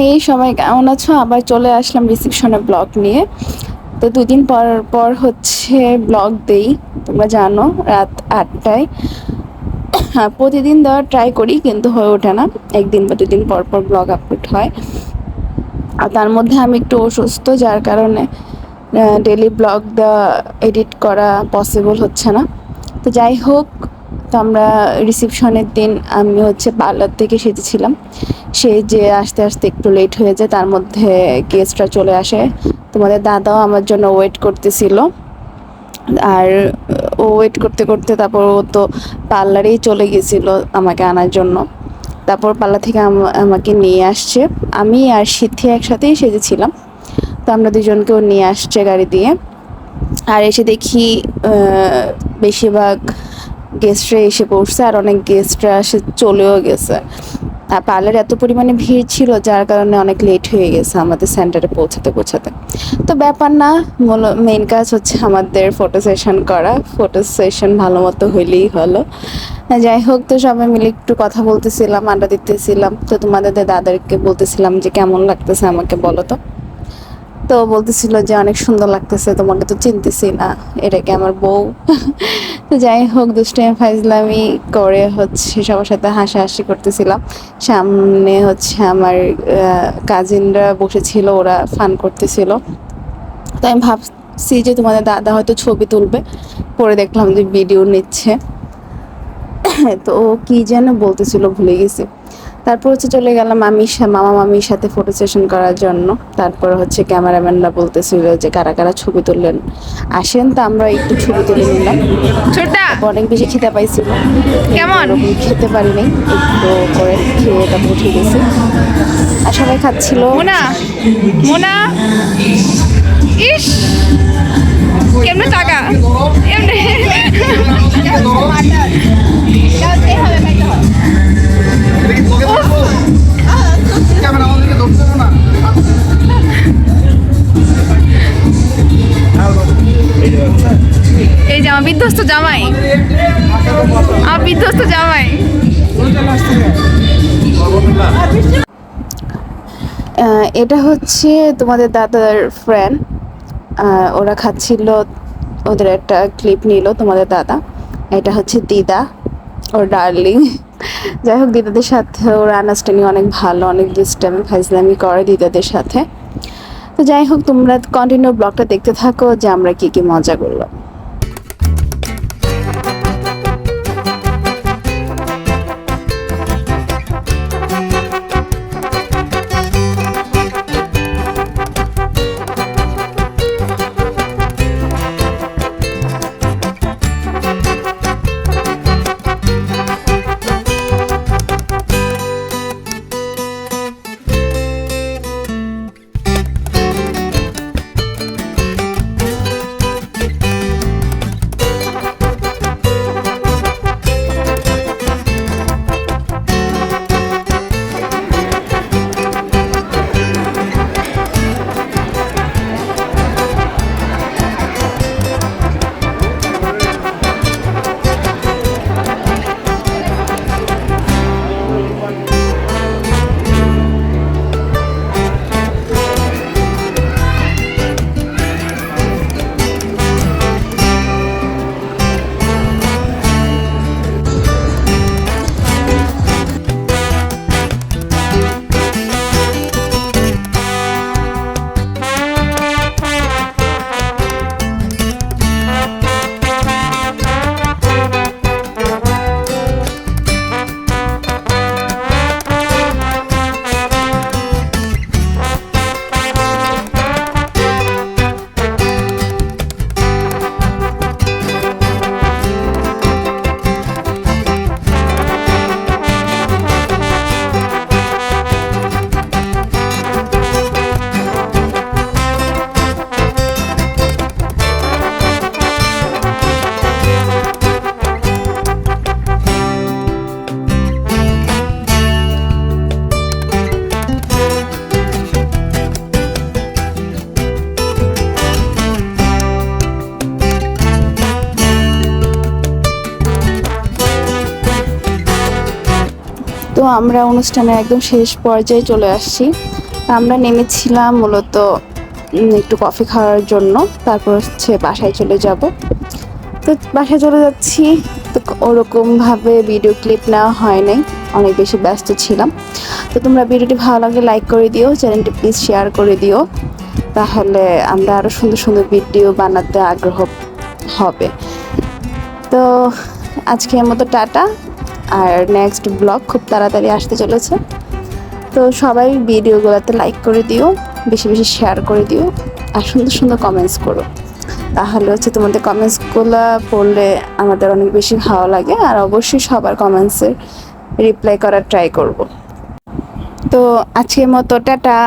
এই সবাই কেমন আছো? আবার চলে আসলাম রিসেপশনে ব্লগ নিয়ে। তো 2 দিন পর পর হচ্ছে ব্লগ দেই, তোমরা জানো, রাত 8টায়। হ্যাঁ, প্রতিদিন দেওয়ার ট্রাই করি কিন্তু হয়ে ওঠে না, 1 দিন বা 2 দিন পর পর ব্লগ আপলোড হয়। আর তার মধ্যে আমি একটু অসুস্থ, যার কারণে ডেলি ব্লগ দেওয়া, এডিট করা পসিবল হচ্ছে না। তো যাই হোক, তো আমরা রিসেপশনের দিন আমি হচ্ছে পার্লার থেকে সেজেছিলাম। সেই যে আস্তে আস্তে একটু লেট হয়ে যায়, তার মধ্যে গেস্টরা চলে আসে। তোমাদের দাদাও আমার জন্য ওয়েট করতেছিল। আর ও ওয়েট করতে করতে তারপর ও তো পার্লারেই চলে গেছিল আমাকে আনার জন্য। তারপর পার্লার থেকে আমাকে নিয়ে আসছে। আমি আর সিদ্ধি একসাথেই সেজেছিলাম। তো আমরা দুজনকেও নিয়ে আসছে গাড়ি দিয়ে। আর এসে দেখি বেশিরভাগ গেস্টরা এসে পড়ছে, আর অনেক গেস্টরা এসে চলেও গেছে। আর পার্লারে এত পরিমাণে ভিড় ছিল, যার কারণে অনেক লেট হয়ে গেছে আমাদের সেন্টারে পৌঁছাতে পৌঁছাতে। তো ব্যাপার না, মেইন কাজ হচ্ছে আমাদের ফটো সেশন করা। ফটো সেশন ভালো মতো হইলেই হলো। যাই হোক, তো সবাই মিলে একটু কথা বলতেছিলাম, আড্ডা দিতেছিলাম। তো তোমাদের দাদাকে বলতেছিলাম যে কেমন লাগতেছে আমাকে বলো তো। তো বলতেছিল যে অনেক সুন্দর লাগতেছে, তোমাকে তো চিনতেছি না, এটা কি আমার বউ? তো যাই হোক, দুষ্টামি ফাইজলামি করে হচ্ছে সবার সাথে হাসাহাসি করতেছিলাম। সামনে হচ্ছে আমার কাজিনরা বসেছিল, ওরা ফান করতেছিল। তো আমি ভাবছি যে তোমাদের দাদা হয়তো ছবি তুলবে, পরে দেখলাম যে ভিডিও নিচ্ছে। তো ও কি যেন বলতেছিল, ভুলে গেছি। তারপর হচ্ছে চলে গেলাম মামা মামির সাথে ফটো সেশন করার জন্য। তারপর হচ্ছে ক্যামেরাম্যানরা বলতেছিল যে কারা কারা ছবি তুললেন, আসেন। তো আমরা একটু ছবি তুলে নিলাম। অনেক বেশি খেতে পাইছিল, কেমন খেতে পারি নাই, একটু করে খেয়ে তারপর উঠে গেছি। আর সবাই খাচ্ছিল। মোনা মোনা ইস কেমনে টাকা এমনি এই যে আমার বিধ্বস্ত জামাই, আমার বিধ্বস্ত জামাই। এটা হচ্ছে তোমাদের দাদার ফ্রেন্ড, ওরা খাচ্ছিল, ওদের একটা ক্লিপ নিল তোমাদের দাদা। এটা হচ্ছে দিদা, ওর ডার্লিং। যাই হোক, দিদাদের সাথে ওর আন্ডারস্ট্যান্ডিং অনেক ভালো, অনেক দুষ্টামি ফাইজলামি করে দিদাদের সাথে। তো যাই হোক, তোমরা কন্টিনিউ ব্লগটা দেখতে থাকো যে আমরা কি কি মজা করলাম। তো আমরা অনুষ্ঠানের একদম শেষ পর্যায়ে চলে আসছি। আমরা নেমেছিলাম মূলত একটু কফি খাওয়ার জন্য, তারপর হচ্ছে বাসায় চলে যাব। তো বাসায় চলে যাচ্ছি, তো ওরকমভাবে ভিডিও ক্লিপ নেওয়া হয় নাই, অনেক বেশি ব্যস্ত ছিলাম। তো তোমরা ভিডিওটি ভালো লাগলে লাইক করে দিও, চ্যানেলটি প্লিজ শেয়ার করে দিও, তাহলে আমরা আরও সুন্দর সুন্দর ভিডিও বানাতে আগ্রহ হবে। তো আজকের মতো টাটা, আর নেক্সট ব্লগ খুব তাড়াতাড়ি আসতে চলেছে। তো সবাই ভিডিওগুলোতে লাইক করে দিও, বেশি বেশি শেয়ার করে দিও, আর সুন্দর সুন্দর কমেন্টস করো, তাহলে হচ্ছে তোমাদের কমেন্টসগুলো পড়লে আমাদের অনেক বেশি ভালো লাগে। আর অবশ্যই সবার কমেন্টসের রিপ্লাই করার ট্রাই করব। তো আজকের মতো টাটা।